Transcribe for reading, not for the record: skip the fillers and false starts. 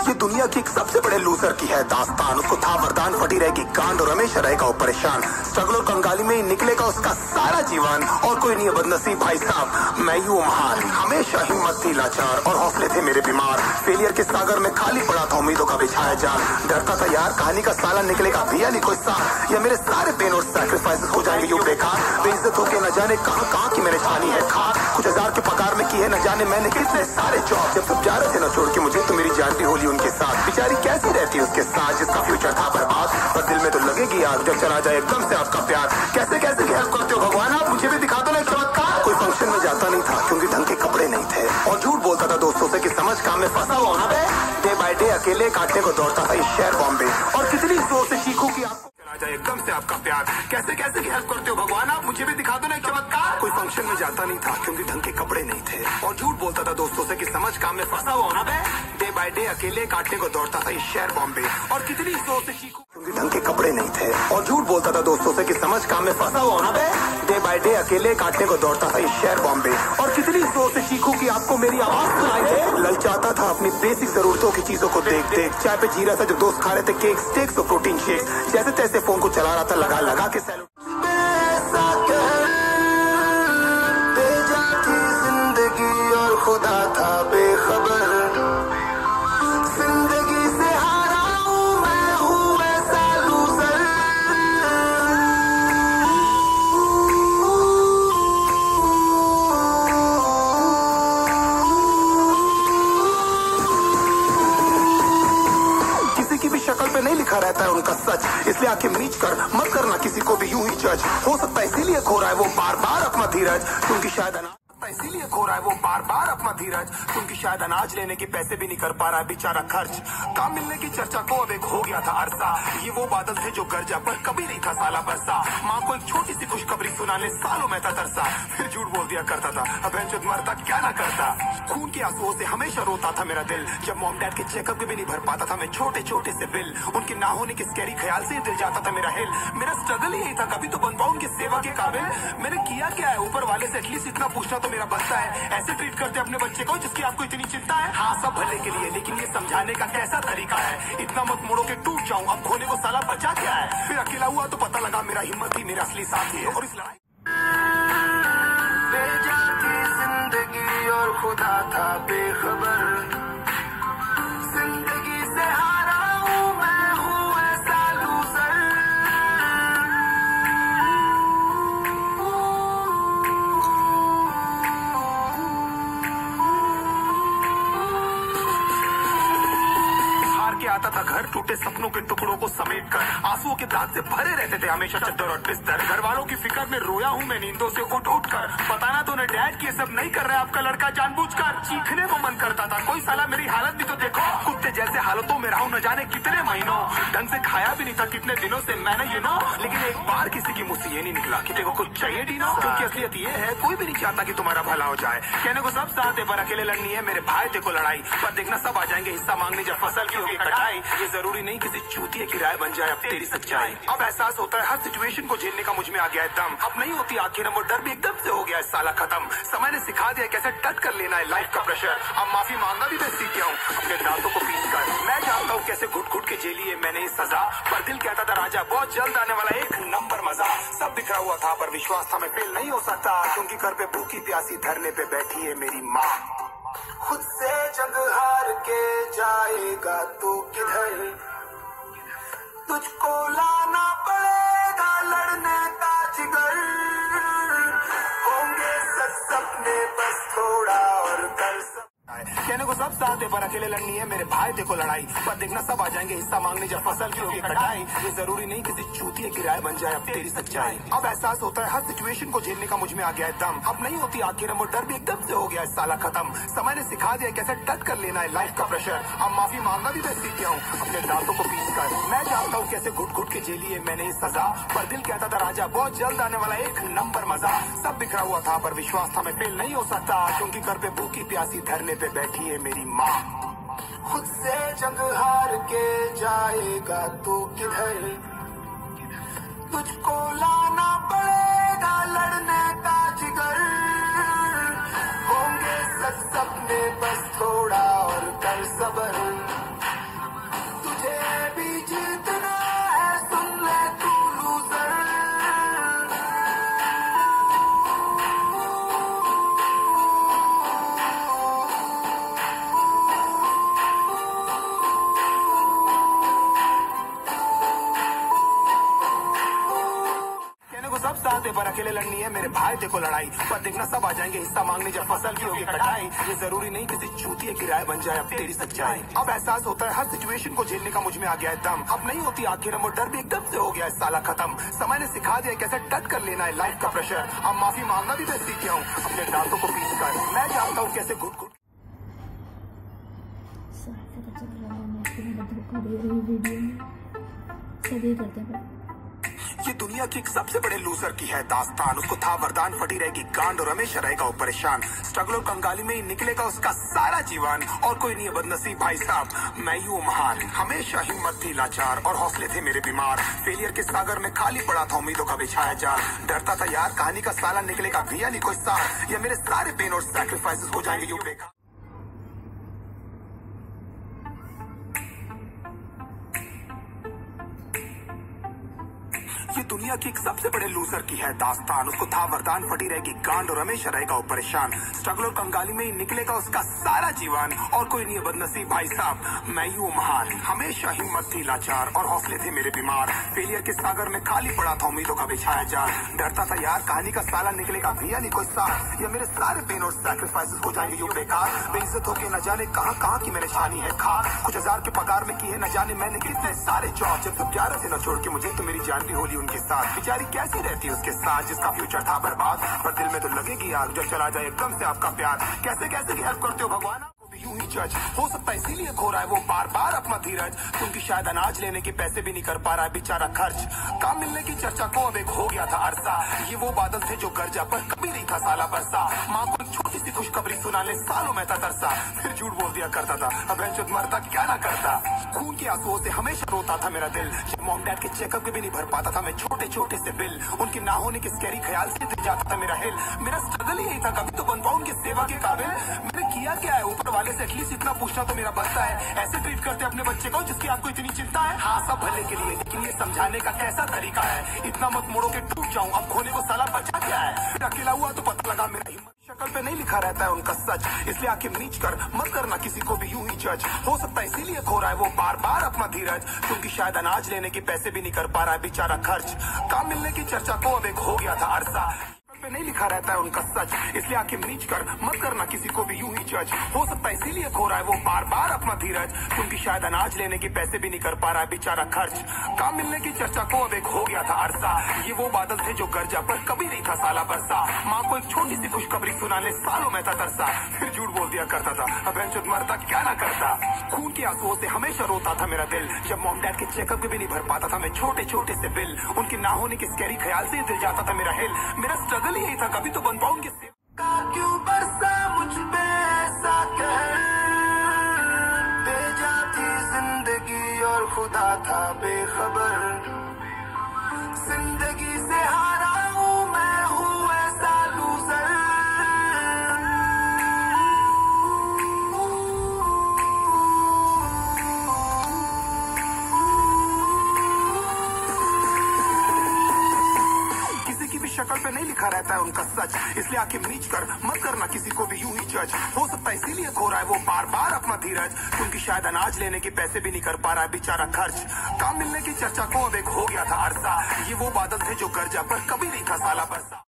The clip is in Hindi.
ये दुनिया की एक सबसे बड़े लूजर की है दास्तान। उसको था वरदान, फटी रहेगी कांड और हमेशा रहेगा वो परेशान। स्ट्रगल और कंगाली में ही निकलेगा उसका सारा जीवन। और कोई नहीं है बदनसीब भाई साहब, मैं यूं महान। हमेशा हिम्मत थी लाचार और हौसले थे मेरे बीमार। फेलियर के सागर में खाली पड़ा था उम्मीदों का बिछाया जाल। डरता था यार कहानी का साला निकलेगा भैया नहीं कोई साथ, या मेरे सारे पेन और सैक्रिफाइसेस हो जाएंगे यूं बेकार। बेइज्जत होके न जाने कहां कहां की मैंने छानी है खाक। कुछ हजार के पगार में की है न जाने मैंने कितने सारे जॉब। जब सब जा रहे थे न छोड़ के मुझे, तो मेरी जान भी होली उनके साथ। बेचारी कैसी रहती उसके साथ जिसका फ्यूचर था बर्बाद। पर दिल में तो लगेगी आग जब चला जाए एकदम से आपका प्यार। कैसे कैसे हेल्प करते हो भगवान आप, मुझे भी दिखा दो ना एक चमत्कार। कोई फंक्शन में जाता नहीं था क्योंकि ढंग के कपड़े नहीं थे, और झूठ बोलता था दोस्तों से कि समझ काम में फंसा हुआ ना। डे बाय डे अकेले काटने को दौड़ता था इस शहर बॉम्बे। और कितनी जोर से चीखूं कि आपको चला जाए एकदम से आपका प्यार। कैसे कैसे हेल्प करते हो भगवान आप, मुझे भी दिखा दो ना एक चमत्कार। कोई फंक्शन में जाता नहीं था क्योंकि ढंग के कपड़े नहीं थे, और झूठ बोलता था दोस्तों से कि समझ काम में फंसा हुआ ना। डे बाय डे अकेले काटने को दौड़ता था इस शहर बॉम्बे। और कितनी जोर से चीखूं क्योंकि ढंग के कपड़े नहीं थे, और झूठ बोलता था दोस्तों से कि समझ काम में फंसा हुआ ना। डे बाय डे अकेले काटने को दौड़ता था इस शहर बॉम्बे। और कितनी जोर से चीखूं कि आपको मेरी आवाज सुनाई दे। ललचाता था अपनी बेसिक जरूरतों की चीजों को देख देख। चाय पे जी रहा था जो दोस्त खा रहे थे केक स्टेक्स और प्रोटीन शेक्स। जैसे तैसे फोन को चला रहा था लगा लगा के सैलूट। जिंदगी और खुदा था बेखबर। जिंदगी से हारा हूं मैं, हूं ऐसा लूजर। किसी की भी शक्ल पे नहीं लिखा रहता है उनका सच, इसलिए आंखें मीच कर मत करना किसी को भी यूं ही जज। हो सकता है इसीलिए खो रहा है वो बार बार अपना धीरज, क्योंकि शायद इसीलिए खो रहा है वो बार बार अपना धीरज, क्योंकि शायद अनाज लेने के पैसे भी नहीं कर पा रहा है बेचारा खर्च। काम मिलने की चर्चा को अब एक हो गया था अरसा। ये वो बादल थे जो गरजा पर कभी नहीं था साला बरसा। माँ को एक छोटी सी खुशखबरी सुनाने सालों में था तरसा, फिर झूठ बोल दिया करता था अब बेंचों मरता क्या ना करता। खून के आंसुओं से हमेशा रोता था मेरा दिल, जब मॉम डैड के चेकअप भी नहीं भर पाता था मैं छोटे छोटे से बिल। उनके ना होने के स्कैरी ख्याल से दिल जाता था मेरा हिल। मेरा स्ट्रगल ही यही था कभी तो बन पाऊं उनकी सेवा के काबिल। मैंने किया क्या है ऊपर वाले से एटलीस्ट इतना पूछना तो मेरा बनता है। ऐसे ट्रीट करते अपने बच्चे को जिसकी आपको इतनी चिंता है। हाँ सब भले के लिए, लेकिन ये समझाने का कैसा तरीका है। इतना मत मोड़ो के टूट जाऊं, अब खोने को साला बचा क्या है। फिर अकेला हुआ तो पता लगा मेरा हिम्मत ही मेरा असली साथी है। और इस लड़ाई बेजाती जिंदगी और खुदा था बेखबर। जिंदगी से हारा हूं मैं, हूं ऐसा लूजर। आता था घर टूटे सपनों के टुकड़ों को समेट कर। आंसुओं के दाग से भरे रहते थे हमेशा चद्दर और बिस्तर। घर वालों की फिक्र में रोया हूँ मैं नींदों से उठ उठ कर। बताना तो न डैड की सब नहीं कर रहा है आपका लड़का जानबूझकर। चीखने को मन करता था कोई साला मेरी हालत भी तो देखो। कुत्ते जैसे हालतों में रहा हूँ न जाने कितने महीनों। ढंग से खाया भी नहीं था कितने दिनों से मैंने लेकिन एक बार किसी की मुंह से ये नहीं निकला कि देखो कुछ चाहिए डीनो। क्योंकि असलियत ये है कोई भी नहीं चाहता कि तुम्हारा भला हो जाए। कहने को सब साथ है पर अकेले लड़नी है मेरे भाई देखो लड़ाई। पर देखना सब आ जाएंगे हिस्सा मांगने जब फसल की होगी कटाई। ये जरूरी नहीं किसी चूतिए की राय बन जाए अब तेरी सच्चाई। अब एहसास होता है हर सिचुएशन को झेलने का मुझ में आ गया है दम। अब नहीं होती आखिर वो डर भी एकदम से हो गया है साला खत्म। समय ने सिखा दिया कैसे टच कर लेना है लाइफ का प्रेशर। अब माफी मांगना भी मैं सीख गया हूँ अपने दांतों को पीस कर। मैं जानता हूँ कैसे घुट घुट के झेली है मैंने ये सजा। पर दिल कहता था राजा बहुत जल्द आने वाला एक नंबर मजा। सब बिखरा हुआ था पर विश्वास था मैं फेल नहीं हो सकता, क्योंकि घर पे भूखी प्यासी धरने पे बैठी है मेरी माँ। खुद से जंग हार के जाएगा तू किधर, तुझको लाना पड़ेगा लड़ने का जिगर। होंगे सच सपने बस थोड़ा और कर कहने को सब साथ है पर अकेले लड़नी है मेरे भाई देखो लड़ाई। पर देखना सब आ जाएंगे हिस्सा मांगने जब फसल की होगी कटाई। ये जरूरी नहीं किसी चूतिए की राय बन जाए अब तेरी सच्चाई। अब एहसास होता है हर सिचुएशन को झेलने का मुझ में आ गया है दम। अब नहीं होती आखिर वो डर भी एकदम से हो गया है साला खत्म। समय ने सिखा दिया कैसे टच कर लेना है लाइफ का प्रेशर। अब माफी मांगना भी मैं सीख गया हूँ अपने दांतों को पीस कर। मैं जानता हूँ कैसे घुट घुट के झेली है मैंने ये सजा। पर दिल कहता था राजा बहुत जल्द आने वाला एक नंबर मजा। सब बिखरा हुआ था पर विश्वास था मैं फेल नहीं हो सकता, क्योंकि घर पे भूखी प्यासी धरने पे बैठी है मेरी माँ। खुद से जंग हार के जाएगा तू किधर, तुझको लाना पड़ेगा लड़ने का जिगर। दे बस थोड़ा और कर सबर, तुझे भी जीतना है, सुन ले तू लूजर। सब साथ है पर अकेले लड़नी है मेरे भाई, देखो लड़ाई पर देखना सब आ जाएंगे हिस्सा मांगने जब फसल की होगी कटाई। ये जरूरी नहीं किसी चूतिए की राय बन जाए अब तेरी सच्चाई। अब एहसास होता है हर सिचुएशन को झेलने का मुझ में आ गया है दम। अब नहीं होती आखिर वो डर भी एकदम से हो गया है साला खत्म। समय ने सिखा दिया कैसे टच कर लेना है लाइफ का प्रेशर। अब माफी मांगना भी मैं सीख गया हूँ अपने दांतों को पीस कर। मैं जानता हूँ कैसे घुट घुट सभी करते हैं। ये दुनिया की एक सबसे बड़े लूजर की है दास्तान। उसको था वरदान फटी रहेगी गांड और हमेशा रहेगा वो परेशान। स्ट्रगल और कंगाली में ही निकलेगा उसका सारा जीवन और कोई नहीं है बदनसीब भाई साहब मैं यूं महान। हमेशा हिम्मत थी लाचार और हौसले थे मेरे बीमार। फेलियर के सागर में खाली पड़ा था उम्मीदों का बिछाया जाल। डरता था यार कहानी का साला निकलेगा भैया नहीं कोई सार। या मेरे सारे पेन और सैक्रिफाइसेस हो जाएंगे यूं बेकार। ये दुनिया की एक सबसे बड़े लूजर की है दास्तान। उसको था वरदान फटी रहेगी गांड और हमेशा रहेगा वो परेशान। स्ट्रगल और कंगाली में ही निकलेगा उसका सारा जीवन और कोई नहीं है बदनसीब भाई साहब मैं यूं महान। हमेशा हिम्मत थी लाचार और हौसले थे मेरे बीमार। फेलियर के सागर में खाली पड़ा था उम्मीदों का बिछाया जाल। डरता था यार कहानी का साला निकलेगा भैया नहीं कोई सार। या मेरे सारे पेन और सैक्रिफाइसेस हो जाएंगे यूं बेकार। बेइज्जत होके न जाने कहाँ की मेरे शानी है खा। कुछ हजार के पगार में की है न जाने मैंने कितने सारे जॉब। जब तक 11 से न छोड़ के मुझे तो मेरी जान भी होली उनके साथ। बेचारी कैसी रहती है उसके साथ जिसका फ्यूचर था बर्बाद। पर दिल में तो लगेगी आग जब चला जाए एकदम से आपका प्यार। कैसे कैसे हेल्प करते हो भगवान यूं ही जज हो सकता है इसीलिए खो रहा है वो बार बार अपना धीरज। क्योंकि शायद अनाज लेने के पैसे भी नहीं कर पा रहा है बेचारा खर्च। काम मिलने की चर्चा को अब एक हो गया था अरसा। ये वो बादल थे जो गरजा पर कभी नहीं था साला बरसा। माँ को एक छोटी सी खुशखबरी सुनाने सालों में था तरसा। फिर झूठ बोल दिया करता था अब बेंचुत मरता क्या ना करता। खून के आंसुओं से हमेशा रोता था मेरा दिल। जब मॉम डैड के चेकअप के भी नहीं भर पाता था मैं छोटे छोटे से बिल। उनके ना होने के स्कैरी ख्याल से दिल जाता था मेरा हिल। मेरा स्ट्रगल ही यही था कभी तो बन पाऊं उनकी सेवा के काबिल। मैंने किया क्या है ऊपर वाले से एटलीस्ट इतना पूछना तो मेरा बनता है। ऐसे ट्रीट करते अपने बच्चे को जिसकी आपको इतनी चिंता है। हाँ सब भले के लिए लेकिन ये समझाने का कैसा तरीका है। इतना मत मोड़ो के टूट जाऊं अब खोने को साला बचा क्या है। फिर अकेला हुआ तो पता लगा मेरा हिम्मत शक्ल पे नहीं लिखा रहता है उनका सच। इसलिए आंखें नीच कर मत करना किसी को भी यूं ही जज। हो सकता है इसीलिए खो रहा है वो बार बार अपना धीरज। क्योंकि शायद अनाज लेने के पैसे भी नहीं कर पा रहा है बेचारा खर्च। काम मिलने की चर्चा को अब एक हो गया था अरसा। पे नहीं लिखा रहता है उनका सच। इसलिए आंखें नीच कर मत करना किसी को भी यूं ही जज। हो सकता है इसीलिए खो रहा है वो बार बार अपना धीरज। क्योंकि शायद अनाज लेने के पैसे भी नहीं कर पा रहा है बेचारा खर्च। काम मिलने की चर्चा को अब एक हो गया था अरसा। ये वो बादल थे जो गरजा पर कभी नहीं था साला बरसा। माँ को एक छोटी सी खुशखबरी सुनाने सालों में था तरसा। फिर झूठ बोल दिया करता था अब बेंचुत मरता क्या ना करता। खून के आंसुओं से हमेशा रोता था मेरा दिल। जब मॉम डैड के चेकअप के भी नहीं भर पाता था मैं छोटे छोटे से बिल। उनके ना होने के स्कैरी ख्याल से दिल जाता था मेरा हिल। मेरा स्ट्रगल यही था कभी तो बन पाऊंगी क्यों बरसा मुझ पे ऐसा कहर। भेजा थी जिंदगी और खुदा था बेखबर। जिंदगी से हारा हूँ मैं हूँ ऐसा लूजर। शक्ल पे नहीं लिखा रहता है उनका सच। इसलिए आंखें नीच कर मत करना किसी को भी यूं ही जज। हो सकता है इसीलिए खो रहा है वो बार बार अपना धीरज। क्योंकि शायद अनाज लेने के पैसे भी नहीं कर पा रहा है बेचारा खर्च। काम मिलने की चर्चा को अब एक हो गया था अरसा। ये वो बादल थे जो गरजा पर कभी नहीं था साला बरसा।